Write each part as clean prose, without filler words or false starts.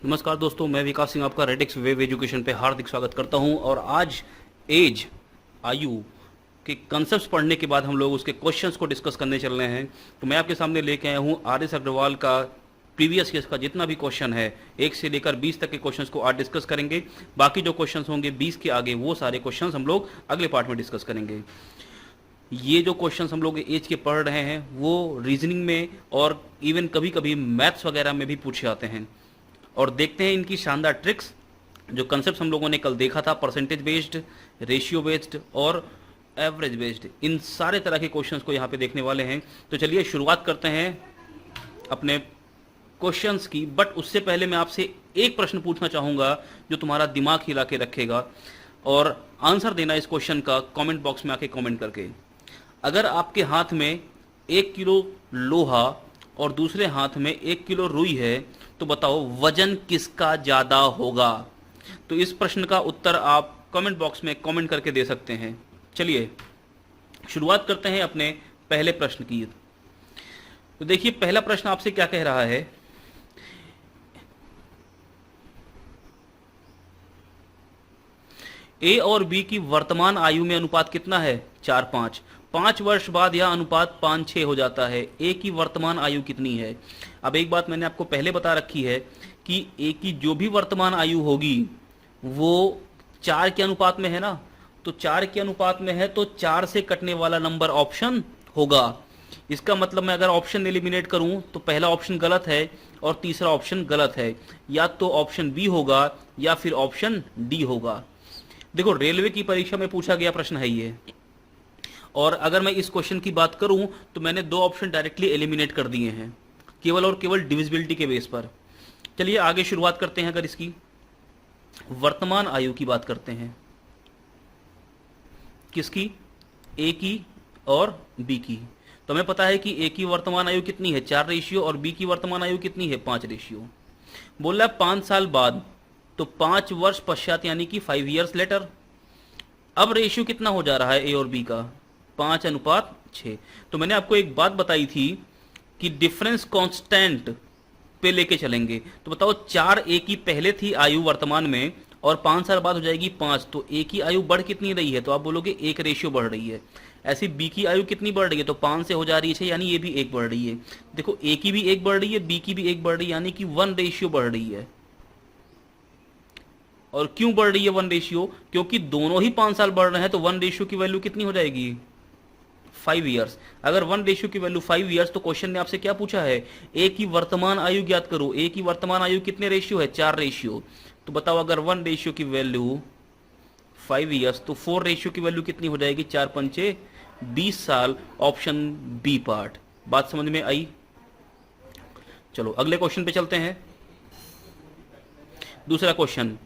नमस्कार दोस्तों, मैं विकास सिंह आपका रेडिक्स वेब एजुकेशन पे हार्दिक स्वागत करता हूं। और आज एज आयु के कंसेप्ट्स पढ़ने के बाद हम लोग उसके क्वेश्चंस को डिस्कस करने चल रहे हैं। तो मैं आपके सामने लेके आया हूं आर एस अग्रवाल का प्रीवियस ईयर्स का जितना भी क्वेश्चन है 1 से लेकर 20 तक के क्वेश्चंस को आज डिस्कस करेंगे। बाकी जो क्वेश्चंस होंगे 20 के आगे वो सारे क्वेश्चंस हम लोग अगले पार्ट में डिस्कस करेंगे। ये जो क्वेश्चंस हम लोग एज के पढ़ रहे हैं वो रीजनिंग में और इवन कभी कभी मैथ्स वगैरह में भी पूछे जाते हैं। और देखते हैं इनकी शानदार ट्रिक्स। जो कंसेप्ट हम लोगों ने कल देखा था, परसेंटेज बेस्ड, रेशियो बेस्ड और एवरेज बेस्ड, इन सारे तरह के क्वेश्चंस को यहाँ पे देखने वाले हैं। तो चलिए शुरुआत करते हैं अपने क्वेश्चंस की। बट उससे पहले मैं आपसे एक प्रश्न पूछना चाहूँगा जो तुम्हारा दिमाग हिला के रखेगा, और आंसर देना इस क्वेश्चन का कमेंट बॉक्स में आके कमेंट करके। अगर आपके हाथ में 1 किलो लोहा और दूसरे हाथ में 1 किलो रुई है तो बताओ वजन किसका ज्यादा होगा। तो इस प्रश्न का उत्तर आप कमेंट बॉक्स में कमेंट करके दे सकते हैं। चलिए शुरुआत करते हैं अपने पहले प्रश्न की। तो देखिए पहला प्रश्न आपसे क्या कह रहा है। ए और बी की वर्तमान आयु में अनुपात कितना है? 4-5। 5 वर्ष बाद यह अनुपात 5-6 हो जाता है। ए की वर्तमान आयु कितनी है? अब एक बात मैंने आपको पहले बता रखी है कि ए की जो भी वर्तमान आयु होगी वो 4 के अनुपात में है ना। तो 4 के अनुपात में है तो 4 से कटने वाला नंबर ऑप्शन होगा। इसका मतलब मैं अगर ऑप्शन एलिमिनेट करूं तो पहला ऑप्शन गलत है और तीसरा ऑप्शन गलत है। या तो ऑप्शन बी होगा या फिर ऑप्शन डी होगा। देखो रेलवे की परीक्षा में पूछा गया प्रश्न है ये, और अगर मैं इस क्वेश्चन की बात करूं तो मैंने 2 ऑप्शन डायरेक्टली एलिमिनेट कर दिए हैं, केवल और केवल डिविजिबिलिटी के बेस पर। चलिए आगे शुरुआत करते हैं। अगर इसकी वर्तमान आयु की बात करते हैं, किसकी? ए की और बी की। तो हमें पता है कि ए की वर्तमान आयु कितनी है? 4 रेशियो, और बी की वर्तमान आयु कितनी है? 5 रेशियो। बोल रहा है 5 साल बाद, तो 5 वर्ष पश्चात यानी कि 5 ईयर्स लेटर। अब रेशियो कितना हो जा रहा है ए और बी का? 5:6। तो मैंने आपको एक बात बताई थी कि डिफरेंस कांस्टेंट पे लेके चलेंगे। तो बताओ 4 ए की पहले थी आयु वर्तमान में और 5 साल बाद हो जाएगी 5, तो ए की आयु बढ़ कितनी रही है? तो आप बोलोगे 1 रेशियो बढ़ रही है। ऐसी बी की आयु कितनी बढ़ रही है? तो 5 से हो जा रही है 6, यानी ये भी 1 बढ़ रही है। देखो ए की भी 1 बढ़ रही है, बी की भी 1 बढ़ रही है, यानी कि 1 रेशियो बढ़ रही है। और क्यों बढ़ रही है 1 रेशियो? क्योंकि दोनों ही 5 साल बढ़ रहे हैं, तो 1 रेशियो की वैल्यू कितनी हो जाएगी? 5 ईयर्स। अगर 1 रेशियो की वैल्यू 5 ईयर्स, तो क्वेश्चन ने आपसे क्या पूछा है? ए की वर्तमान आयु ज्ञात करो। ए की वर्तमान आयु कितने रेशियो है? 4 रेशियो। तो बताओ अगर 1 रेशियो की वैल्यू 5 ईयर्स, तो 4 रेशियो की वैल्यू कितनी हो जाएगी? 4-5 20 साल। Option B part. बात समझ में आई? चलो अगले क्वेश्चन पे चलते हैं। दूसरा क्वेश्चन,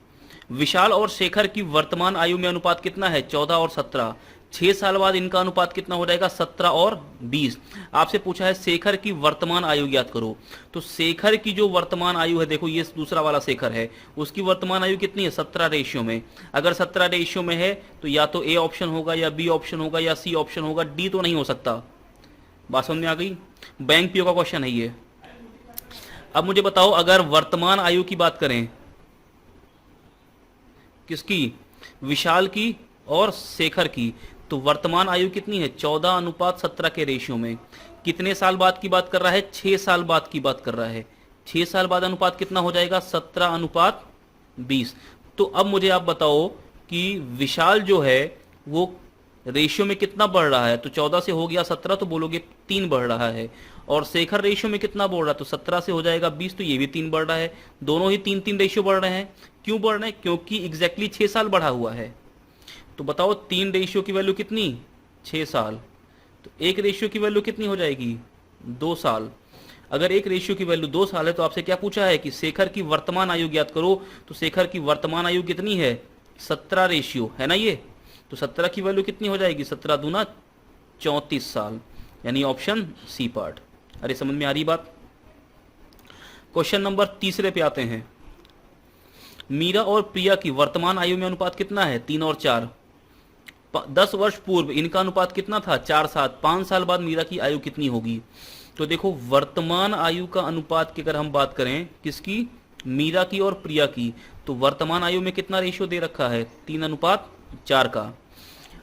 विशाल और शेखर की वर्तमान आयु में अनुपात कितना है? 14 और 17। 6 साल बाद इनका अनुपात कितना हो जाएगा? 17 और 20। आपसे पूछा है शेखर की वर्तमान आयु ज्ञात करो। तो शेखर की जो वर्तमान आयु है, देखो ये दूसरा वाला शेखर है, उसकी वर्तमान आयु कितनी है? 17 रेशियो में। अगर 17 रेशियो में है तो या तो ए ऑप्शन होगा या बी ऑप्शन होगा या सी ऑप्शन होगा, डी तो नहीं हो सकता। बात समझ में आ गई? बैंक पीओ का क्वेश्चन है ये। अब मुझे बताओ अगर वर्तमान आयु की बात करें, किसकी? विशाल की और शेखर की, तो वर्तमान आयु कितनी है? 14:17 के रेशियो में। कितने साल बाद की बात कर रहा है? 6 साल बाद की बात कर रहा है। 6 साल बाद अनुपात कितना हो जाएगा? 17:20। तो अब मुझे आप बताओ कि विशाल जो है वो रेशियो में कितना बढ़ रहा है? तो 14 से हो गया 17, तो बोलोगे 3 बढ़ रहा है। और शेखर रेशियो में कितना बढ़ रहा है? तो 17 से हो जाएगा 20, तो ये भी 3 बढ़ रहा है। दोनों ही 3-3 रेशियो बढ़ रहे हैं। क्यों बढ़ रहे हैं? क्योंकि एग्जैक्टली 6 साल बढ़ा हुआ है। तो बताओ 3 रेशियो की वैल्यू कितनी? 6 साल। तो 1 रेशियो की वैल्यू कितनी हो जाएगी? 2 साल। अगर 1 रेशियो की वैल्यू 2 साल है तो आपसे क्या पूछा है कि शेखर की वर्तमान आयु ज्ञात करो। तो शेखर की वर्तमान आयु कितनी है? 17 रेशियो है ना ये। तो 17 की वैल्यू कितनी हो जाएगी? 17 दूना 34 साल, यानी ऑप्शन सी पार्ट। अरे समझ में आ रही बात? क्वेश्चन नंबर तीसरे पे आते हैं। मीरा और प्रिया की वर्तमान आयु में अनुपात कितना है? 3 और 4। 10 वर्ष पूर्व इनका अनुपात कितना था? 4-7। 5 साल बाद मीरा की आयु कितनी होगी? तो देखो वर्तमान आयु का अनुपात की अगर हम बात करें, किसकी? मीरा की और प्रिया की, तो वर्तमान आयु में कितना रेशियो दे रखा है? 3:4 का।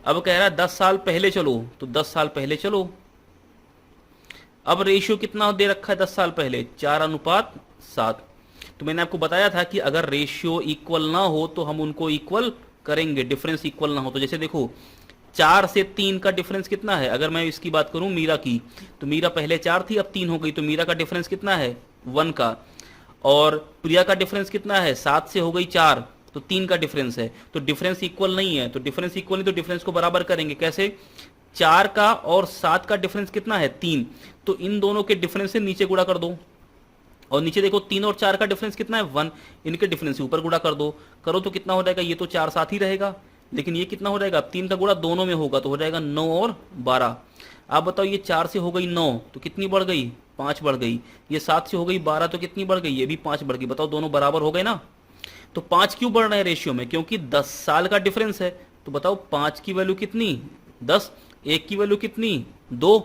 अब कह रहा है 10 साल पहले चलो, तो 10 साल पहले चलो। अब रेशियो कितना दे रखा है 10 साल पहले? 4:7। तो मैंने आपको बताया था कि अगर रेशियो इक्वल ना हो तो हम उनको इक्वल करेंगे, डिफरेंस इक्वल ना हो तो। जैसे देखो 4 से 3 का डिफरेंस कितना है? अगर मैं इसकी बात करूं मीरा की, तो मीरा पहले 4 थी, अब 3 हो गई, तो मीरा का डिफरेंस कितना है? 1 का। और प्रिया का डिफरेंस कितना है? 7 से हो गई 4, तो 3 का डिफरेंस है। तो डिफरेंस इक्वल नहीं है, तो डिफरेंस इक्वल नहीं तो डिफरेंस को बराबर करेंगे। कैसे? 4 का और 7 का डिफरेंस कितना है? 3। तो इन दोनों के डिफरेंस से नीचे गुणा कर दो, और नीचे देखो 3 और 4 का डिफरेंस कितना है? 1। इनके डिफरेंस से ऊपर गुणा कर दो, करो तो कितना हो जाएगा? ये तो 4 साथ ही रहेगा, लेकिन ये कितना हो जाएगा? 3 का गुणा दोनों में होगा, तो हो जाएगा 9 और 12। आप बताओ, ये 4 से हो गई 9, तो कितनी बढ़ गई? 5 बढ़ गई। ये 7 से हो गई 12, तो कितनी बढ़ गई? ये भी 5 बढ़ गई। बताओ दोनों बराबर हो गए ना? तो 5 क्यों बढ़ रहे हैं रेशियो में? क्योंकि 10 साल का डिफरेंस है। तो बताओ 5 की वैल्यू कितनी? 10। 1 की वैल्यू कितनी? 2।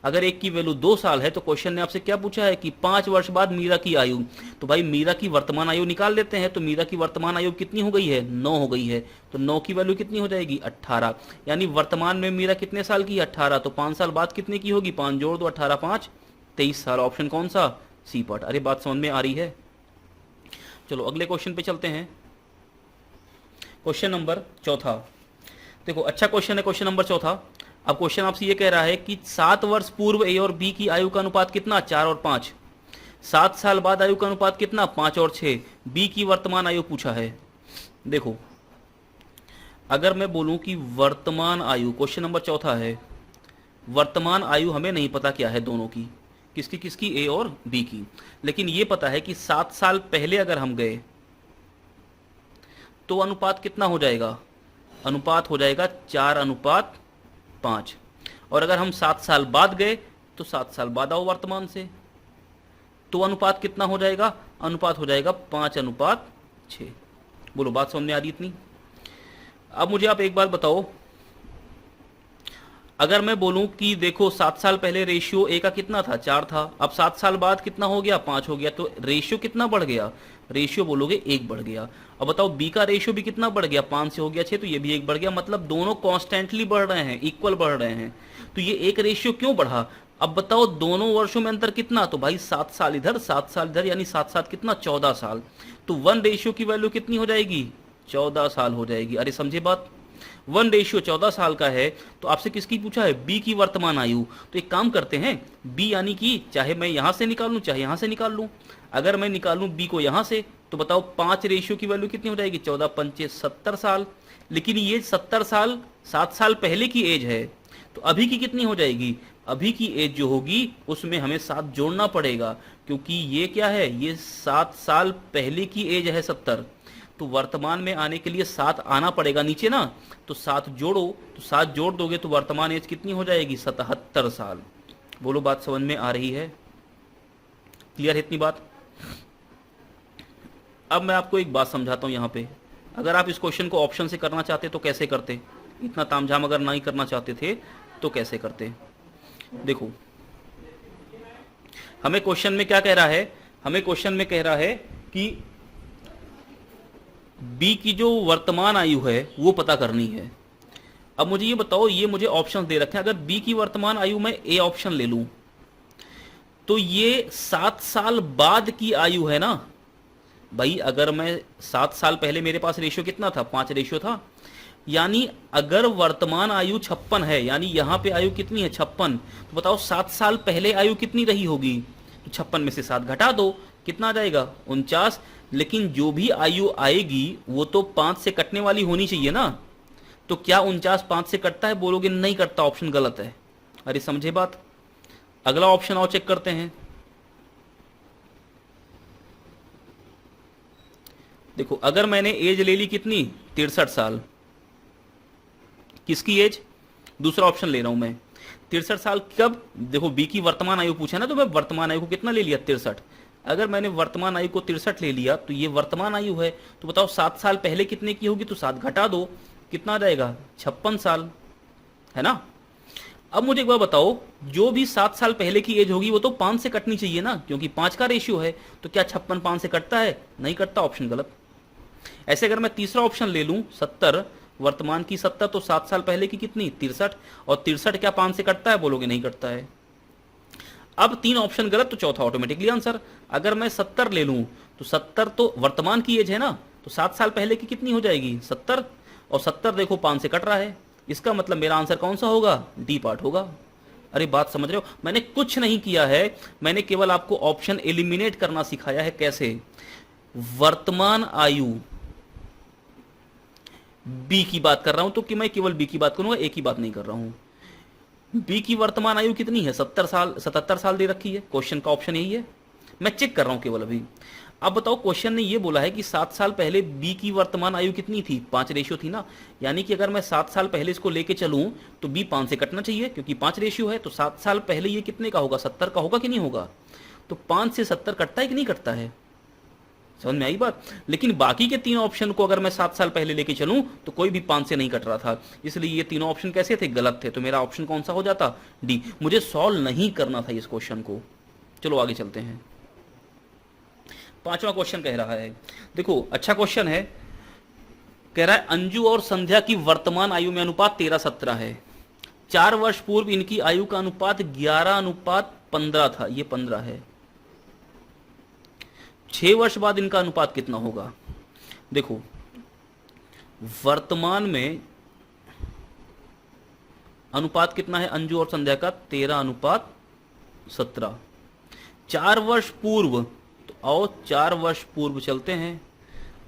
अगर 1 की वैल्यू 2 साल है तो क्वेश्चन ने आपसे क्या पूछा है कि 5 वर्ष बाद मीरा की आयु। तो भाई मीरा की वर्तमान आयु निकाल लेते हैं। तो मीरा की वर्तमान आयु कितनी हो गई है? 9 हो गई है। तो 9 की वैल्यू कितनी हो जाएगी? 18। यानी वर्तमान में मीरा कितने साल की है? 18। तो 5 साल बाद कितने की होगी? 5 जोड़ दो, 18 5 23 साल। ऑप्शन कौन सा? C part. अरे बात समझ में आ रही है? चलो अगले क्वेश्चन पे चलते हैं। क्वेश्चन नंबर चौथा। देखो अच्छा क्वेश्चन है, क्वेश्चन नंबर चौथा। अब क्वेश्चन आपसे ये कह रहा है कि 7 वर्ष पूर्व ए और बी की आयु का अनुपात कितना? 4 और 5। 7 साल बाद आयु का अनुपात कितना? 5 और 6। बी की वर्तमान आयु पूछा है। देखो अगर मैं बोलूं कि वर्तमान आयु, क्वेश्चन नंबर चौथा है, वर्तमान आयु हमें नहीं पता क्या है दोनों की, किसकी किसकी? ए और बी की। लेकिन ये पता है कि 7 साल पहले अगर हम गए तो अनुपात कितना हो जाएगा? अनुपात हो जाएगा 4:5। और अगर हम 7 साल बाद गए तो 7 साल बाद आओ वर्तमान से, तो अनुपात कितना हो जाएगा? अनुपात हो जाएगा 5:6। बोलो बात समझ में आ रही इतनी? अब मुझे आप एक बात बताओ, अगर मैं बोलूं कि देखो 7 साल पहले रेशियो ए का कितना था? 4 था। अब 7 साल बाद कितना हो गया? 5 हो गया। तो रेशियो कितना बढ़ गया? रेशियो बोलोगे 1 बढ़ गया। अब बताओ बी का रेशियो भी कितना बढ़ गया? 5 से हो गया 6, तो ये भी 1 बढ़ गया। मतलब दोनों कॉन्स्टेंटली बढ़ रहे हैं, इक्वल बढ़ रहे हैं। तो ये एक रेशियो क्यों बढ़ा? अब बताओ दोनों वर्षों में अंतर कितना? तो भाई 7 साल इधर 7 साल इधर, यानी 7 सात कितना? 14 साल। तो 1 रेशियो की वैल्यू कितनी हो जाएगी? 14 साल हो जाएगी। अरे समझे बात? 1 रेशियो 14 साल का है। तो आपसे किसकी पूछा है? बी की वर्तमान आयु। तो एक काम करते हैं, बी यानी कि चाहे मैं यहां से निकाल लूं चाहे यहां से निकाल लूं। अगर मैं निकालूं बी को यहां से, तो बताओ 5 रेशियो की वैल्यू कितनी हो जाएगी? 14 पंचे 70 साल। लेकिन ये 70 साल 7 साल पहले की एज है, तो अभी की कितनी हो जाएगी? अभी की एज जो होगी उसमें हमें 7 जोड़ना पड़ेगा, क्योंकि ये क्या है? ये 7 साल पहले की एज है 70। तो वर्तमान में आने के लिए 7 आना पड़ेगा नीचे ना, तो 7 जोड़ो, तो 7 जोड़ दोगे तो वर्तमान एज कितनी हो जाएगी? 77 साल। बोलो बात समझ में आ रही है? क्लियर है इतनी बात? अब मैं आपको एक बात समझाता हूं यहां पे। अगर आप इस क्वेश्चन को ऑप्शन से करना चाहते तो कैसे करते? इतना तामझाम अगर नहीं करना चाहते थे तो कैसे करते? देखो हमें क्वेश्चन में क्या कह रहा है? हमें क्वेश्चन में कह रहा है कि बी की जो वर्तमान आयु है वो पता करनी है। अब मुझे ये बताओ, ये मुझे ऑप्शन दे रखे हैं, अगर बी की वर्तमान आयु में ए ऑप्शन ले लूं तो ये 7 साल बाद की आयु है ना भाई। अगर मैं 7 साल पहले मेरे पास रेशियो कितना था? 5 रेशियो था। यानी अगर वर्तमान आयु 56 है, यानी यहां पे आयु कितनी है? 56। तो बताओ 7 साल पहले आयु कितनी रही होगी? तो 56 में से 7 घटा दो, कितना आ जाएगा? 49। लेकिन जो भी आयु आएगी वो तो 5 से कटने वाली होनी चाहिए ना। तो क्या 49 5 से कटता है? बोलोगे नहीं कटता, ऑप्शन गलत है। अरे समझे बात? अगला ऑप्शन और चेक करते हैं। देखो अगर मैंने एज ले ली कितनी? 63 साल। किसकी एज? दूसरा ऑप्शन ले रहा हूं मैं। 63 साल कब? देखो बी की वर्तमान आयु पूछा ना, तो मैं वर्तमान आयु को कितना ले लिया? 63। अगर मैंने वर्तमान आयु को 63 ले लिया तो ये वर्तमान आयु है। तो बताओ 7 साल पहले कितने की होगी? तो 7 घटा दो, कितना आ जाएगा? 56 साल, है ना। अब मुझे एक बार बताओ, जो भी 7 साल पहले की एज होगी वो तो 5 से कटनी चाहिए ना, क्योंकि 5 का रेशियो है। तो क्या 56 5 से कटता है? नहीं कटता, ऑप्शन गलत। ऐसे अगर मैं तीसरा ऑप्शन ले लूं 70, वर्तमान की 70, तो 7 साल पहले की कितनी? 63, और 63 क्या 5 से कटता है? बोलोगे नहीं कटता है। अब 3 ऑप्शन गलत, तो चौथा ऑटोमेटिकली आंसर। अगर मैं 70 ले लूं तो 70 तो वर्तमान की एज है ना, तो 7 साल पहले की कितनी हो जाएगी? 70, और 70 देखो 5 से कट रहा है, इसका मतलब मेरा आंसर कौन सा होगा? डी पार्ट होगा। अरे बात समझ रहे हो? मैंने कुछ नहीं किया है, मैंने केवल आपको ऑप्शन एलिमिनेट करना सिखाया है। कैसे? वर्तमान आयु बी की बात कर रहा हूं, तो कि मैं केवल बी की बात करूंगा, ए की बात नहीं कर रहा हूं। बी की वर्तमान आयु कितनी है? 70 साल, 77 साल दे रखी है, क्वेश्चन का ऑप्शन यही है, मैं चेक कर रहा हूं केवल अभी। अब बताओ, क्वेश्चन ने ये बोला है कि 7 साल पहले बी की वर्तमान आयु कितनी थी? 5 रेशियो थी ना, यानी कि अगर मैं 7 साल पहले इसको लेके चलूं तो बी 5 से कटना चाहिए, क्योंकि 5 रेशियो है। तो 7 साल पहले ये कितने का होगा? 70 का होगा कि नहीं होगा? तो 5 से 70 कटता है कि नहीं कटता है? समझ में आई बात? लेकिन बाकी के 3 ऑप्शन को अगर मैं 7 साल पहले लेके चलूं तो कोई भी 5 से नहीं कट रहा था, इसलिए ये तीनों ऑप्शन कैसे थे? गलत थे। तो मेरा ऑप्शन कौन सा हो जाता? डी। मुझे सॉल्व नहीं करना था इस क्वेश्चन को। चलो आगे चलते हैं। 5वां क्वेश्चन कह रहा है, देखो अच्छा क्वेश्चन है, कह रहा है अंजू और संध्या की वर्तमान आयु में अनुपात 13-17 है। 4 वर्ष पूर्व इनकी आयु का अनुपात 11:15 था, ये 15 है। 6 वर्ष बाद इनका अनुपात कितना होगा? देखो, वर्तमान में अनुपात कितना है अंजू और संध्या का? 13:17। 4 वर्ष पूर्व, तो आओ 4 वर्ष पूर्व चलते हैं।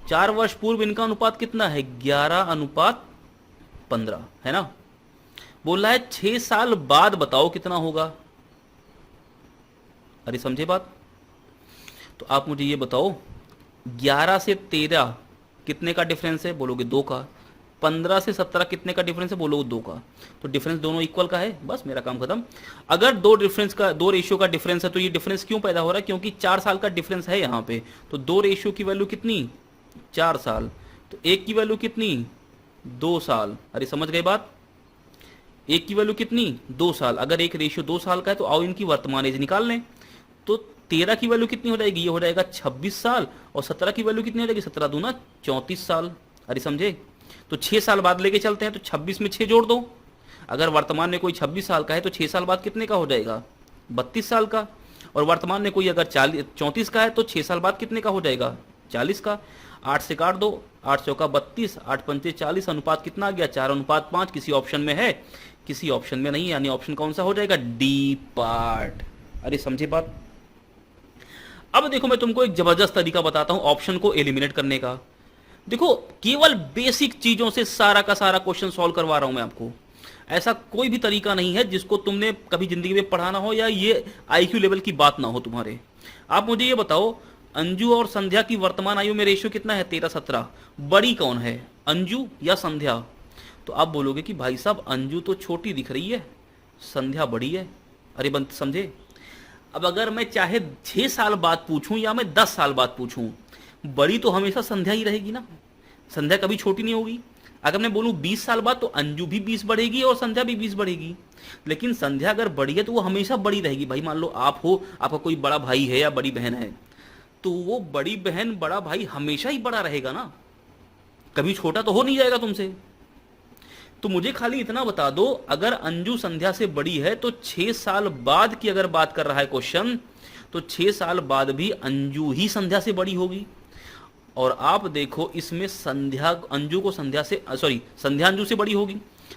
4 वर्ष पूर्व इनका अनुपात कितना है? 11:15 है ना। बोल रहा है 6 साल बाद बताओ कितना होगा। अरे समझे बात? तो आप मुझे ये बताओ, 11 से 13 कितने का डिफरेंस है? बोलोगे 2 का। 15 से 17 कितने का डिफरेंस है? बोलोगे 2 का। तो डिफरेंस दोनों इक्वल का है, बस मेरा काम खत्म। अगर दो रेशियो का डिफरेंस है तो ये डिफरेंस क्यों पैदा हो रहा है? क्योंकि 4 साल का डिफरेंस है यहाँ पे। तो 2 रेशियो की वैल्यू कितनी? 4 साल। तो एक की वैल्यू कितनी? 2 साल। अरे समझ गए बात? एक की वैल्यू कितनी? 2 साल। अगर एक रेशियो 2 साल का है तो आओ इनकी वर्तमान एज निकाल लें। तो 13 की वैल्यू कितनी हो जाएगी? ये हो जाएगा 26 साल। और 17 की वैल्यू कितनी हो जाएगी? 17 दूना 34 साल। अरे समझे? तो 6 साल बाद लेके चलते हैं, तो 26 में 6 जोड़ दो। अगर वर्तमान में कोई 26 साल का है तो 6 साल बाद कितने का हो जाएगा? 32 साल का। और वर्तमान में कोई अगर 34 का है तो 6 साल बाद कितने का हो जाएगा? 40 का। 8 से काट दो, 8 चौका 32, 8 पंचे 40। अनुपात कितना आ गया? 4:5। किसी ऑप्शन में है? किसी ऑप्शन में नहीं, यानी ऑप्शन कौन सा हो जाएगा? D part. अरे समझे बात? अब देखो, मैं तुमको एक जबरदस्त तरीका बताता हूं ऑप्शन को एलिमिनेट करने का। देखो, केवल बेसिक चीजों से सारा का सारा क्वेश्चन सॉल्व करवा रहा हूं मैं आपको। ऐसा कोई भी तरीका नहीं है जिसको तुमने कभी जिंदगी में पढ़ा ना हो, या ये आईक्यू लेवल की बात ना हो तुम्हारे। आप मुझे ये बताओ, अंजू और संध्या की वर्तमान आयु में रेशियो कितना है? 13-17। बड़ी कौन है, अंजू या संध्या? तो आप बोलोगे कि भाई साहब अंजू तो छोटी दिख रही है, संध्या बड़ी है। अरे बंद समझे? अब अगर मैं चाहे 6 साल बाद पूछूं या मैं 10 साल बाद पूछूं, बड़ी तो हमेशा संध्या ही रहेगी ना, संध्या कभी छोटी नहीं होगी। अगर मैं बोलूं 20 साल बाद, तो अंजू भी 20 बढ़ेगी और संध्या भी 20 बढ़ेगी। लेकिन संध्या अगर बड़ी है तो वो हमेशा बड़ी रहेगी। भाई मान लो आप हो, आपका कोई बड़ा भाई है या बड़ी बहन है, तो वो बड़ी बहन बड़ा भाई हमेशा ही बड़ा रहेगा ना, कभी छोटा तो हो नहीं जाएगा तुमसे। तो मुझे खाली इतना बता दो, अगर अंजू संध्या से बड़ी है तो 6 साल बाद की अगर बात कर रहा है क्वेश्चन, तो 6 साल बाद भी अंजू ही संध्या से बड़ी होगी। और आप देखो इसमें संध्या अंजू को संध्या से संध्या अंजू से बड़ी होगी।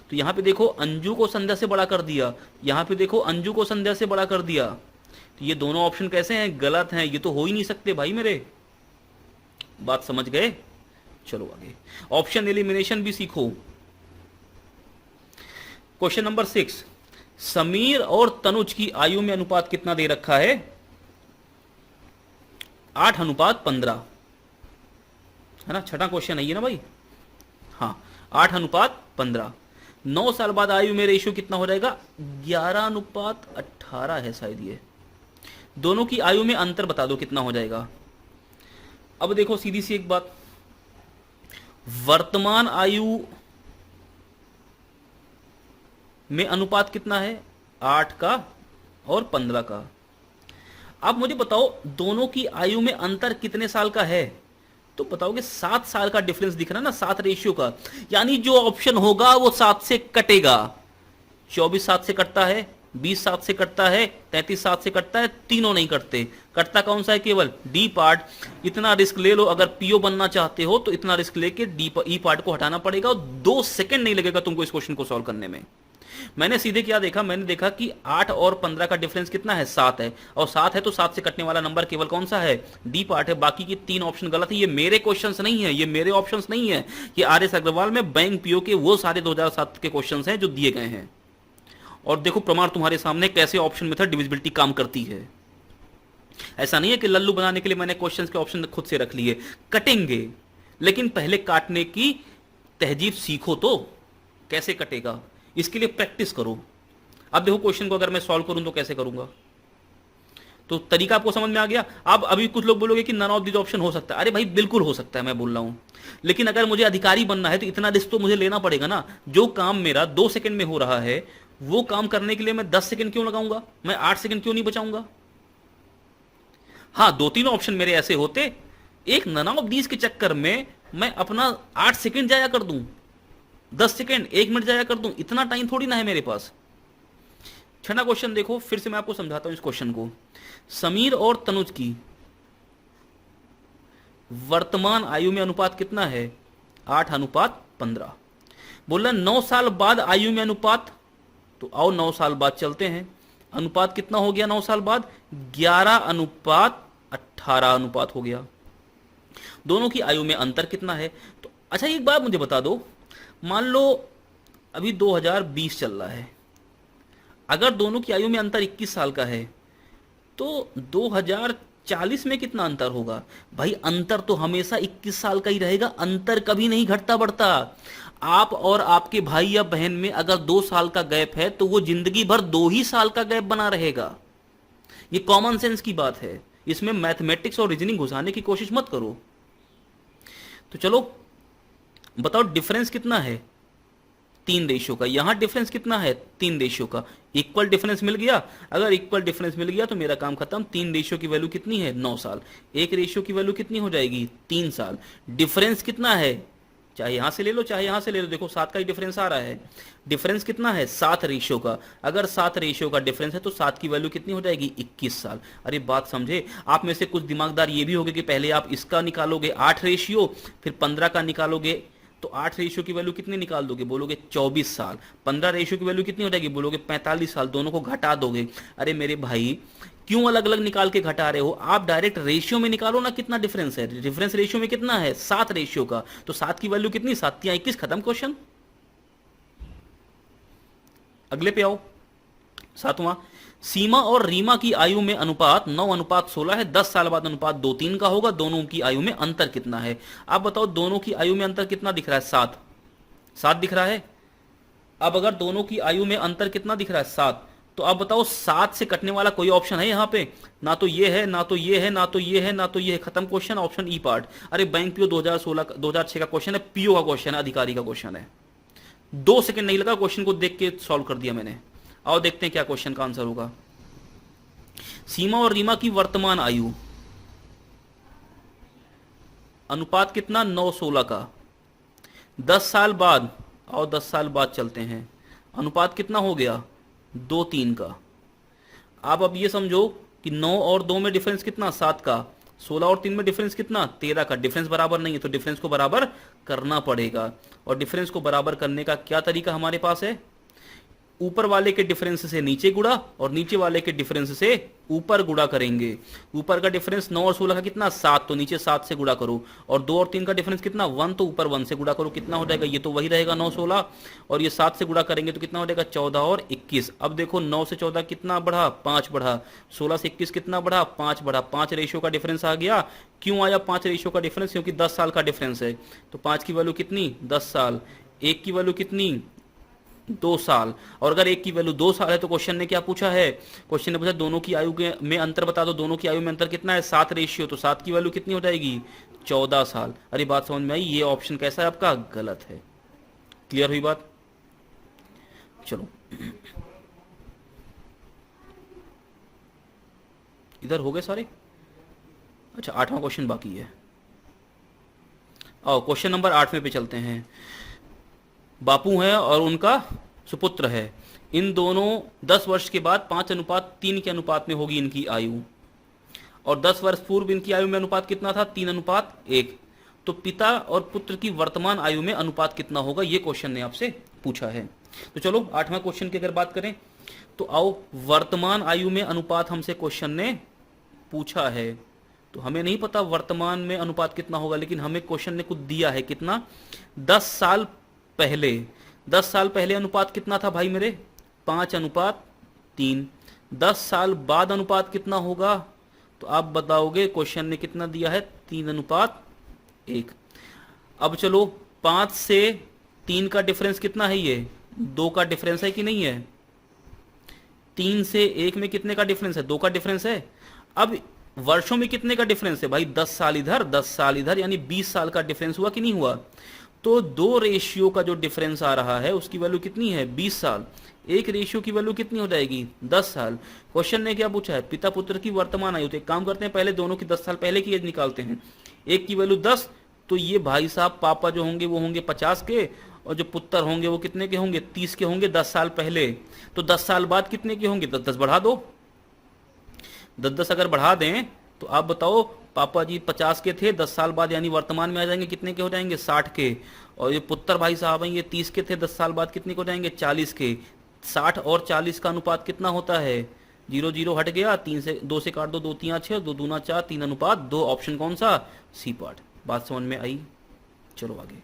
तो यहाँ पे देखो अंजू को संध्या से बड़ा कर दिया, यहाँ पे देखो अंजू को संध्या से बड़ा कर दिया। तो ये दोनों ऑप्शन कैसे हैं? गलत हैं, ये तो हो ही नहीं सकते भाई मेरे। बात समझ गए? चलो आगे, ऑप्शन एलिमिनेशन भी सीखो। क्वेश्चन नंबर 6, समीर और तनुज की आयु में अनुपात कितना दे रखा है? 8:15 है ना। छठा क्वेश्चन है ये ना भाई? हाँ, 8:15। 9 साल बाद आयु में रेशियो कितना हो जाएगा? 11:18 है शायद ये। दोनों की आयु में अंतर बता दो कितना हो जाएगा। अब देखो सीधी सी एक बात, में अनुपात कितना है? 8 का और 15 का। अब मुझे बताओ दोनों की आयु में अंतर कितने साल का है? तो बताओगे 7 साल का डिफरेंस दिख रहा है ना, 7 रेशियो का, यानी जो ऑप्शन होगा वो 7 से कटेगा। 24 7 से कटता है, 20 7 से कटता है, 33 7 से कटता है, तीनों नहीं कटते। कटता कौन सा है? केवल डी पार्ट। इतना रिस्क ले लो, अगर पीओ बनना चाहते हो तो इतना रिस्क लेके डी ई पार्ट को हटाना पड़ेगा और 2 सेकंड नहीं लगेगा तुमको इस क्वेश्चन को सॉल्व करने में। मैंने सीधे क्या देखा, मैंने देखा कि 8 और 15 का डिफरेंस कितना है? 7 है, और 7 है तो 7 से कटने वाला नंबर केवल कौन सा है? डी पार्ट है। बाकी की 3 ऑप्शन गलत है। ये मेरे क्वेश्चंस नहीं है, ये मेरे ऑप्शंस नहीं है, ये आर एस अग्रवाल में बैंक पीओ के वो सारे 2007 के क्वेश्चंस हैं जो दिए गए हैं। और देखो प्रमाण तुम्हारे सामने कैसे ऑप्शन मेथड डिविजिबिलिटी काम करती है। ऐसा नहीं है कि लल्लू बनाने के लिए मैंने क्वेश्चंस के ऑप्शन खुद से रख लिए। कटेंगे, लेकिन पहले काटने की तहजीब सीखो तो कैसे कटेगा, इसके लिए प्रैक्टिस करो। अब देखो क्वेश्चन को अगर मैं सॉल्व करूं तो कैसे करूंगा, तो तरीका आपको समझ में आ गया। अब अभी कुछ लोग बोलोगे कि नन ऑफ दिस ऑप्शन हो सकता है। अरे भाई बिल्कुल हो सकता है, मैं बोल रहा हूं, लेकिन अगर मुझे अधिकारी बनना है तो इतना रिस्क तो मुझे लेना पड़ेगा ना। जो काम मेरा 2 सेकंड में हो रहा है वो काम करने के लिए मैं 10 सेकंड क्यों लगाऊंगा? मैं 8 सेकंड क्यों नहीं बचाऊंगा? हाँ, 2-3 ऑप्शन मेरे ऐसे होते, एक नन ऑफ दीज के चक्कर में मैं अपना 8 सेकंड जाया कर दूं, 10 सेकंड, 1 मिनट जाया कर दूं, इतना टाइम थोड़ी ना है मेरे पास। छठा क्वेश्चन देखो, फिर से मैं आपको समझाता हूं इस क्वेश्चन को। समीर और तनुज की वर्तमान आयु में अनुपात कितना है? 8:15। बोला 9 साल बाद आयु में अनुपात, तो आओ 9 साल बाद चलते हैं। अनुपात कितना हो गया 9 साल बाद? 11:18 अनुपात हो गया। दोनों की आयु में अंतर कितना है? तो अच्छा एक बात मुझे बता दो, मान लो अभी 2020 चल रहा है, अगर दोनों की आयु में अंतर 21 साल का है तो 2040 में कितना अंतर होगा? भाई अंतर तो हमेशा 21 साल का ही रहेगा, अंतर कभी नहीं घटता बढ़ता। आप और आपके भाई या बहन में अगर 2 साल का गैप है तो वो जिंदगी भर 2 ही साल का गैप बना रहेगा। ये कॉमन सेंस की बात है, इसमें मैथमेटिक्स और रीजनिंग घुसाने की कोशिश मत करो। तो चलो बताओ डिफरेंस कितना है? 3 रेशियो का। यहां डिफरेंस कितना है? 3 रेशियो का। इक्वल डिफरेंस मिल गया। अगर इक्वल डिफरेंस मिल गया तो मेरा काम खत्म। 3 रेशियो की वैल्यू कितनी है? 9 साल। 1 रेशियो की वैल्यू कितनी हो जाएगी? 3 साल। डिफरेंस कितना है? चाहे यहां से ले लो चाहे यहां से ले लो, देखो 7 का ही डिफरेंस आ रहा है। डिफरेंस कितना है? 7 रेशियो का। अगर 7 रेशियो का डिफरेंस है तो 7 की वैल्यू कितनी हो जाएगी? 21 साल। अरे बात समझे? आप में से कुछ दिमागदार ये भी होंगे कि पहले आप इसका निकालोगे 8 रेशियो, फिर 15 का निकालोगे, तो 8 रेशियो की वैल्यू कितनी निकाल दोगे? बोलोगे 24 साल। 15 रेशियो की वैल्यू कितनी हो जाएगी? बोलोगे 45 साल। दोनों को घटा दोगे। अरे मेरे भाई क्यों अलग अलग निकाल के घटा रहे हो? आप डायरेक्ट रेशियो में निकालो ना कितना डिफरेंस है। डिफरेंस रेशियो में कितना है? 7 रेशियो का। तो 7 की वैल्यू कितनी? 7 या 21, खत्म क्वेश्चन। अगले पे आओ, 7वां। सीमा और रीमा की आयु में अनुपात 9:16 है। 10 साल बाद अनुपात 2:3 का होगा। दोनों की आयु में अंतर कितना है? आप बताओ दोनों की आयु में अंतर कितना दिख रहा है? 7 दिख रहा है। अब अगर दोनों की आयु में अंतर कितना दिख रहा है? 7, तो आप बताओ 7 से कटने वाला कोई ऑप्शन है यहाँ पे? ना तो ये है, ना तो ये है, ना तो ये है, ना तो ये है। खत्म क्वेश्चन। Option E part. अरे बैंक पीओ 2006 का क्वेश्चन है, पीओ का क्वेश्चन है, अधिकारी का क्वेश्चन है। 2 सेकंड नहीं लगा, क्वेश्चन को देख के सॉल्व कर दिया मैंने। आओ देखते हैं क्या क्वेश्चन का आंसर होगा। सीमा और रीमा की वर्तमान आयु अनुपात कितना? 9:16 का। 10 साल बाद, आओ 10 साल बाद चलते हैं, अनुपात कितना हो गया? 2:3 का। आप अब ये समझो कि 9 और 2 में डिफरेंस कितना? 7 का। 16 और 3 में डिफरेंस कितना? 13 का। डिफरेंस बराबर नहीं है तो डिफरेंस को बराबर करना पड़ेगा। और डिफरेंस को बराबर करने का क्या तरीका हमारे पास है? ऊपर वाले के डिफरेंस से नीचे गुणा और नीचे वाले के डिफरेंस से ऊपर गुणा करेंगे। ऊपर का डिफरेंस 9 और 16 का कितना? 7, तो नीचे 7 से गुणा करो। और 2 और 3 का डिफरेंस कितना? 1, तो ऊपर 1 से गुणा करो। कितना हो जाएगा? ये तो वही रहेगा 9 16, और ये 7 से गुणा करेंगे तो कितना हो जाएगा? 14 और 21। अब देखो 9 से 14 कितना बढ़ा? 5 बढ़ा। 16 से 21 कितना बढ़ा? 5 बढ़ा। 5 रेशियो का डिफरेंस आ गया। क्यों आया 5 रेशियो का डिफरेंस? क्योंकि 10 साल का डिफरेंस है। तो 5 की वैल्यू कितनी? 10 साल। 1 की वैल्यू कितनी? 2 साल। और अगर 1 की वैल्यू 2 साल है तो क्वेश्चन ने क्या पूछा है? क्वेश्चन ने पूछा दोनों की आयु में अंतर बता दो। दोनों की आयु में अंतर कितना है? 7 रेशियो। तो 7 की वैल्यू कितनी हो जाएगी? 14 साल। अरे बात समझ में आई? ये ऑप्शन कैसा है आपका? गलत है। क्लियर हुई बात? चलो इधर हो गए सारे? अच्छा, 8वां क्वेश्चन बाकी है। आओ क्वेश्चन नंबर 8वें पे चलते हैं। बापू हैं और उनका सुपुत्र है, इन दोनों 10 वर्ष के बाद 5:3 के अनुपात में होगी इनकी आयु, और 10 वर्ष पूर्व इनकी आयु में अनुपात कितना था? 3:1। तो पिता और पुत्र की वर्तमान आयु में अनुपात कितना होगा, ये क्वेश्चन ने आपसे पूछा है। तो चलो 8वां क्वेश्चन की अगर बात करें तो आओ, वर्तमान आयु में अनुपात हमसे क्वेश्चन ने पूछा है, तो हमें नहीं पता वर्तमान में अनुपात कितना होगा, लेकिन हमें क्वेश्चन ने कुछ दिया है। कितना? 10 साल पहले। 10 साल पहले अनुपात कितना था भाई मेरे? 5:3। 10 साल बाद अनुपात कितना होगा? तो आप बताओगे, क्वेश्चन ने कितना दिया है? 3:1। अब चलो 5 से 3 का डिफरेंस कितना है? ये 2 का डिफरेंस है कि नहीं है? 3 से 1 में कितने का डिफरेंस है? 2 का डिफरेंस है। अब वर्षों में कितने का डिफरेंस है भाई? 10 साल इधर 10 साल इधर, यानी 20 साल का डिफरेंस हुआ कि नहीं हुआ? तो 2 रेशियो का जो डिफरेंस आ रहा है उसकी वैल्यू कितनी है? 20 साल। एक रेशियो की वैल्यू कितनी हो जाएगी? 10 साल। क्वेश्चन ने क्या पूछा है? पिता पुत्र की वर्तमान आयु। तो एक काम करते हैं, पहले दोनों की 10 साल पहले की एज निकालते हैं। एक की वैल्यू 10, तो ये भाई साहब पापा जो होंगे वो होंगे 50 के, और जो पुत्र होंगे वो कितने के होंगे? 30 के होंगे 10 साल पहले। तो 10 साल बाद कितने के होंगे? 10 10 बढ़ा दो। 10 10 अगर बढ़ा दें तो आप बताओ, पापा जी 50 के थे, 10 साल बाद यानी वर्तमान में आ जाएंगे कितने के हो जाएंगे? 60 के। और ये पुत्र भाई साहब हैं, ये 30 के थे, 10 साल बाद कितने के हो जाएंगे? 40 के। 60 और 40 का अनुपात कितना होता है? 0 0 हट गया, 3 से 2 से काट दो, 2 3 6, 2 दूना 4, 3:2। ऑप्शन कौन सा? C part. बात समझ में आई? चलो आगे।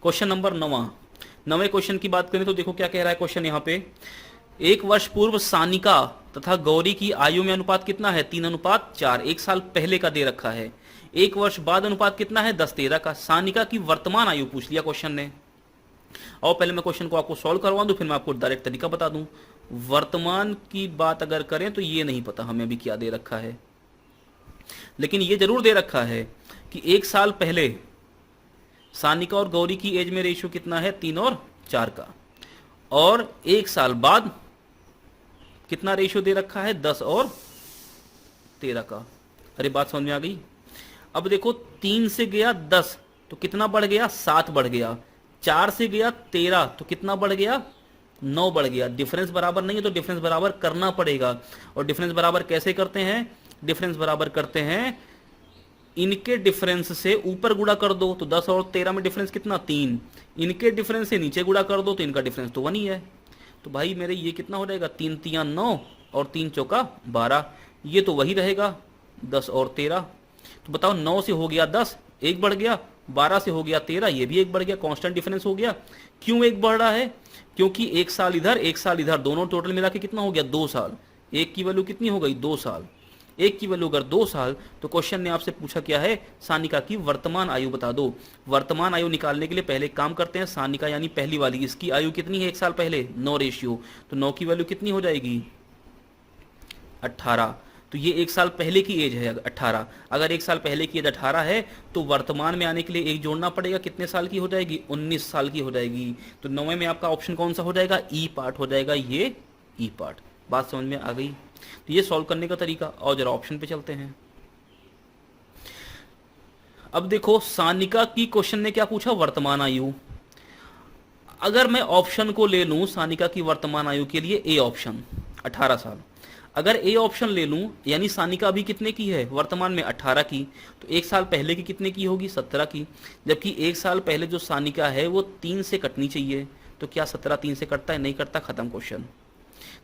क्वेश्चन नंबर 9वें क्वेश्चन की बात करें तो देखो क्या कह रहा है क्वेश्चन यहाँ पे। 1 वर्ष पूर्व सानिका तथा गौरी की आयु में अनुपात कितना है? 3:4। 1 साल पहले का दे रखा है। 1 वर्ष बाद अनुपात कितना है? 10:13 का। सानिका की वर्तमान आयु पूछ लिया क्वेश्चन ने। और पहले मैं क्वेश्चन को आपको सॉल्व करवा दूं, फिर मैं आपको डायरेक्ट तरीका बता दूं। वर्तमान की बात अगर करें तो ये नहीं पता हमें अभी क्या दे रखा है, लेकिन ये जरूर दे रखा है कि 1 साल पहले सानिका और गौरी की एज में रेशियो कितना है? 3 और 4 का। और 1 साल बाद कितना रेशियो दे रखा है? 10 और 13 का। अरे बात समझ में आ गई? अब देखो 3 से गया 10 तो कितना बढ़ गया? 7 बढ़ गया। 4 से गया 13 तो कितना बढ़ गया? 9 बढ़ गया। डिफरेंस बराबर नहीं है तो डिफरेंस बराबर करना पड़ेगा। और डिफरेंस बराबर कैसे करते हैं? डिफरेंस बराबर करते हैं, इनके डिफरेंस से ऊपर गुणा कर दो, तो 10 और 13 में डिफरेंस कितना? 3। इनके डिफरेंस से नीचे गुणा कर दो तो इनका डिफरेंस तो 1 ही है। तो भाई मेरे ये कितना हो जाएगा? 3 3 9 और 3 चौका 12। ये तो वही रहेगा 10 और 13। तो बताओ 9 से हो गया 10, 1 बढ़ गया। 12 से हो गया 13, ये भी 1 बढ़ गया। कांस्टेंट डिफरेंस हो गया। क्यों 1 बढ़ रहा है? क्योंकि 1 साल इधर 1 साल इधर, दोनों टोटल मिला के कितना हो गया? 2 साल। 1 की वैल्यू कितनी हो गई? 2 साल। 1 की वैल्यू अगर 2 साल, तो क्वेश्चन ने आपसे पूछा क्या है? सानिका की वर्तमान आयु बता दो। वर्तमान आयु निकालने के लिए पहले काम करते हैं, सानिका यानी पहली वाली, इसकी आयु कितनी है 1 साल पहले? 9 रेशियो। तो 9 की वैल्यू कितनी हो जाएगी? 18। तो ये 1 साल पहले की एज है 18। अगर 1 साल पहले की एज 18 है तो वर्तमान में आने के लिए 1 जोड़ना पड़ेगा। कितने साल की हो जाएगी? 19 साल की हो जाएगी। तो 9वें में आपका ऑप्शन कौन सा हो जाएगा? ई पार्ट हो जाएगा, ये ई पार्ट। बात समझ में आ गई? तो ये सॉल्व करने का तरीका। और जरा ऑप्शन पे चलते हैं। अब देखो सानिका की क्वेश्चन ने क्या पूछा? वर्तमान आयु। अगर मैं ऑप्शन को ले लूं सानिका की वर्तमान आयु के लिए, ए ऑप्शन 18 साल। अगर ए ऑप्शन ले लूं, यानी सानिका अभी कितने की है वर्तमान में? 18 की। तो 1 साल पहले की कितने की होगी? 17 की। जबकि 1 साल पहले जो सानिका है वो 3 से कटनी चाहिए। तो क्या 17 3 से कटता है? नहीं कटता। खत्म क्वेश्चन।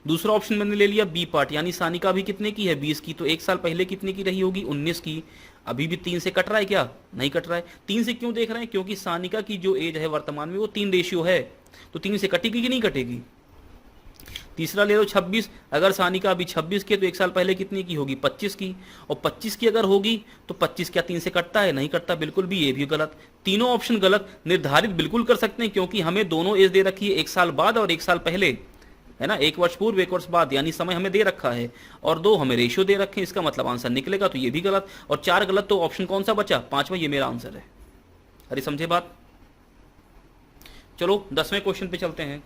दूसरा ऑप्शन मैंने ले लिया बी पार्ट, यानी सानिका अभी कितने की है? 20 की। तो 1 साल पहले कितने की रही होगी? 19 की। अभी भी 3 से कट रहा है क्या? नहीं कट रहा है। 3 से क्यों देख रहे हैं? क्योंकि सानिका की जो एज है वर्तमान में वो 3 रेशियो है। तो 3 से कटेगी कि नहीं कटेगी? तीसरा ले लो 26। अगर सानिका अभी 26 की है तो 1 साल पहले कितनी की होगी? 25 की। और 25 की अगर होगी तो 25 क्या 3 से कटता है? नहीं कटता। बिल्कुल भी, ये भी गलत। तीनों ऑप्शन गलत। निर्धारित बिल्कुल कर सकते हैं क्योंकि हमें दोनों एज दे रखी है, 1 साल बाद और 1 साल पहले, है ना। 1 वर्ष पूर्व 1 वर्ष बाद, यानी समय हमें दे रखा है। और 2 हमें रेशियो दे रखे हैं, इसका मतलब आंसर निकलेगा। तो ये भी गलत। और 4 गलत। तो ऑप्शन कौन सा बचा? 5वां, ये मेरा आंसर है। अरे समझे बात? चलो 10वें क्वेश्चन पे चलते हैं।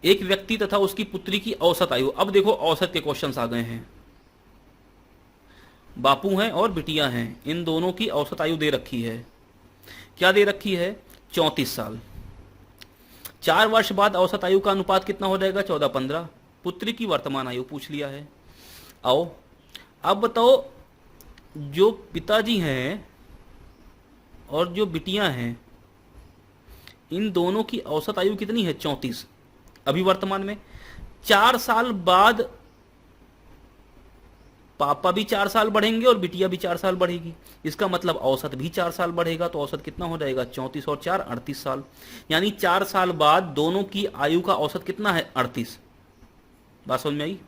एक व्यक्ति तथा उसकी पुत्री की औसत आयु। अब देखो औसत के क्वेश्चंस आ गए हैं। बापू हैं और बिटिया हैं, इन दोनों की औसत आयु दे रखी है। क्या दे रखी है? 34 साल। 4 वर्ष बाद औसत आयु का अनुपात कितना हो जाएगा? 14-15। पुत्री की वर्तमान आयु पूछ लिया है। आओ अब बताओ, जो पिताजी हैं और जो बिटियां हैं, इन दोनों की औसत आयु कितनी है? 34 अभी वर्तमान में। 4 साल बाद पापा भी 4 साल बढ़ेंगे और बिटिया भी 4 साल बढ़ेगी। इसका मतलब औसत भी 4 साल बढ़ेगा। तो औसत कितना हो जाएगा? 34 और 4 38 साल। यानी 4 साल बाद दोनों की आयु का औसत कितना है? 38। बात समझ में आई?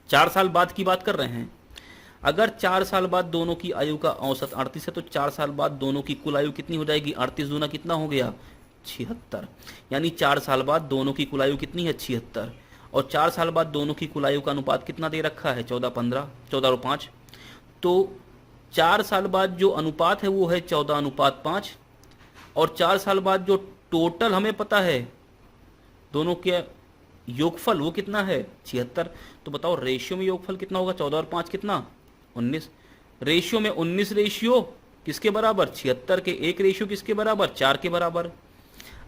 4 साल बाद की बात कर रहे हैं। अगर 4 साल बाद दोनों की आयु का औसत 38 है तो 4 साल बाद दोनों की कुल आयु कितनी हो जाएगी? 38 दूना कितना हो गया? 76। यानी 4 साल बाद दोनों की कुल आयु कितनी है? 76। और 4 साल बाद दोनों की कुल आयु का अनुपात कितना दे रखा है? 14-15, 14 और 5। तो 4 साल बाद जो अनुपात है वो है 14:5। और 4 साल बाद जो टोटल हमें पता है दोनों के योगफल वो कितना है? 76। तो बताओ रेशियो में योगफल कितना होगा? 14 और 5 कितना? 19। रेशियो में 19 रेशियो किसके बराबर? 76 के। एक रेशियो किसके बराबर? 4 के बराबर।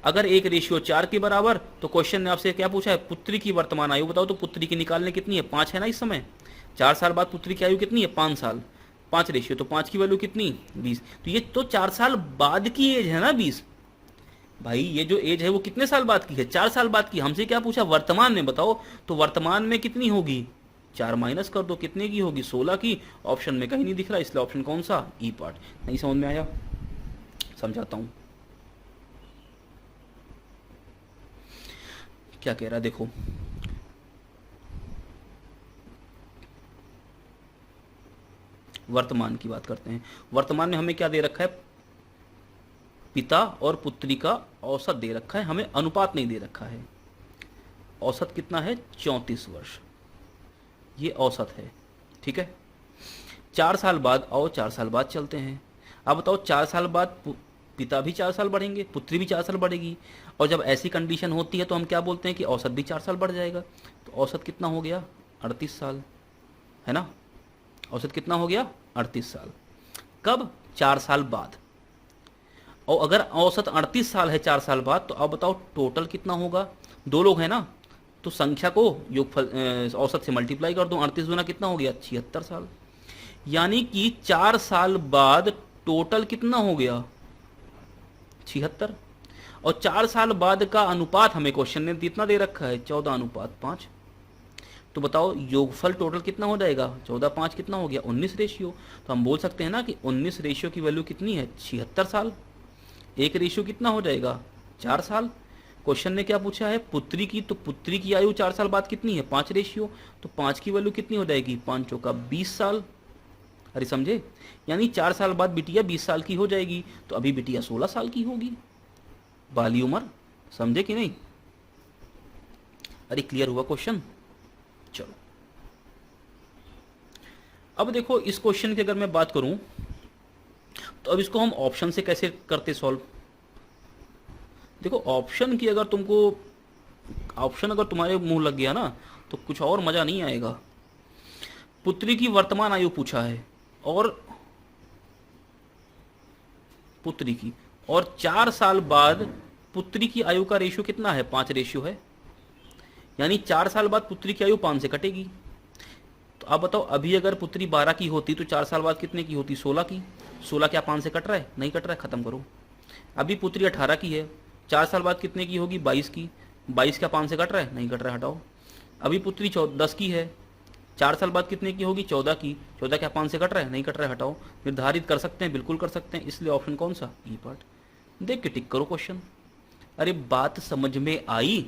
अगर एक रेशियो 4 के बराबर तो क्वेश्चन ने आपसे क्या पूछा है? पुत्री की वर्तमान आयु बताओ। तो पुत्री की निकालने कितनी है? 5 है ना इस समय। 4 साल बाद पुत्री की आयु कितनी है? 5 साल। 5 रेशियो तो 5 की वैल्यू कितनी? 20। तो ये तो 4 साल बाद की एज है ना 20। भाई ये जो एज है वो कितने साल बाद की है? 4 साल बाद की। हमसे क्या पूछा? वर्तमान में बताओ। तो वर्तमान में कितनी होगी? 4 माइनस कर दो, कितने की होगी? 16 की। ऑप्शन में कहीं नहीं दिख रहा, इसलिए ऑप्शन कौन सा? ई पार्ट। नहीं समझ में आया? समझाता हूं क्या कह रहा है। देखो वर्तमान की बात करते हैं। वर्तमान में हमें क्या दे रखा है? पिता और पुत्री का औसत दे रखा है, हमें अनुपात नहीं दे रखा है। औसत कितना है? 34 वर्ष। ये औसत है, ठीक है। 4 साल बाद, आओ 4 साल बाद चलते हैं। अब बताओ 4 साल बाद पिता भी 4 साल बढ़ेंगे, पुत्री भी 4 साल बढ़ेगी। और जब ऐसी कंडीशन होती है तो हम क्या बोलते हैं कि औसत भी 4 साल बढ़ जाएगा। तो औसत कितना हो गया? 38 साल, है ना। औसत कितना हो गया? 38 साल। कब? 4 साल बाद। और अगर औसत 38 साल है 4 साल बाद, तो अब बताओ टोटल कितना होगा? 2 लोग हैं ना, तो संख्या को योगफल औसत से मल्टीप्लाई कर दो। 38 गुना कितना हो गया? 76 साल। यानी कि 4 साल बाद टोटल कितना हो गया? 76। और 4 साल बाद का अनुपात हमें क्वेश्चन ने कितना दे रखा है? 14:5। तो बताओ योगफल टोटल कितना हो जाएगा? 14:5 कितना हो गया? 19 रेशियो। तो हम बोल सकते हैं ना कि 19 रेशियो की वैल्यू कितनी है? 76 साल। एक रेशियो कितना हो जाएगा? 4 साल। क्वेश्चन ने क्या पूछा है? पुत्री की। तो पुत्री की आयु 4 साल बाद कितनी है? 5 रेशियो। तो 5 की वैल्यू कितनी हो जाएगी? 5 चौका 20 साल। अरे समझे? यानी 4 साल बाद बिटिया 20 साल की हो जाएगी, तो अभी बिटिया 16 साल की होगी, बाली उम्र। समझे कि नहीं? अरे क्लियर हुआ क्वेश्चन? चलो अब देखो इस क्वेश्चन की अगर मैं बात करूं तो अब इसको हम ऑप्शन से कैसे करते सॉल्व। देखो ऑप्शन की अगर तुमको, ऑप्शन अगर तुम्हारे मुंह लग गया ना तो कुछ और मजा नहीं आएगा। पुत्री की वर्तमान आयु पूछा है और पुत्री की, और 4 साल बाद पुत्री की आयु का रेशियो कितना है? 5 रेशियो है। यानी 4 साल बाद पुत्री की आयु 5 से कटेगी। तो आप बताओ अभी अगर पुत्री 12 की होती तो 4 साल बाद कितने की होती? 16 की। 16 क्या 5 से कट रहा है? नहीं कट रहा है, खत्म करो। अभी पुत्री 18 की है, 4 साल बाद कितने की होगी? 22 की। 22 क्या 5 से कट रहा है? नहीं कट रहा है, हटाओ। अभी पुत्री 10 की है, 4 साल बाद कितने की होगी? 14 की। 14 क्या 5 से कट रहा है? नहीं कट रहा है, हटाओ। निर्धारित कर सकते हैं, बिल्कुल कर सकते हैं, इसलिए ऑप्शन कौन सा? ई पार्ट। देख के टिक करो क्वेश्चन। अरे बात समझ में आई?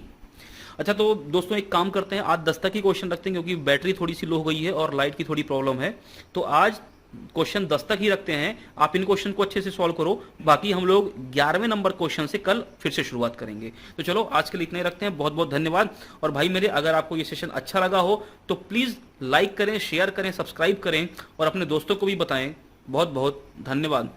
अच्छा तो दोस्तों एक काम करते हैं, आज 10 तक ही क्वेश्चन रखते हैं क्योंकि बैटरी थोड़ी सी लो हो गई है और लाइट की थोड़ी प्रॉब्लम है। तो आज क्वेश्चन 10 तक ही रखते हैं। आप इन क्वेश्चन को अच्छे से सॉल्व करो, बाकी हम लोग 11वें नंबर क्वेश्चन से कल फिर से शुरुआत करेंगे। तो चलो आज के लिए इतना ही रखते हैं। बहुत बहुत धन्यवाद। और भाई मेरे, अगर आपको ये सेशन अच्छा लगा हो तो प्लीज़ लाइक करें, शेयर करें, सब्सक्राइब करें और अपने दोस्तों को भी बताएं। बहुत बहुत धन्यवाद।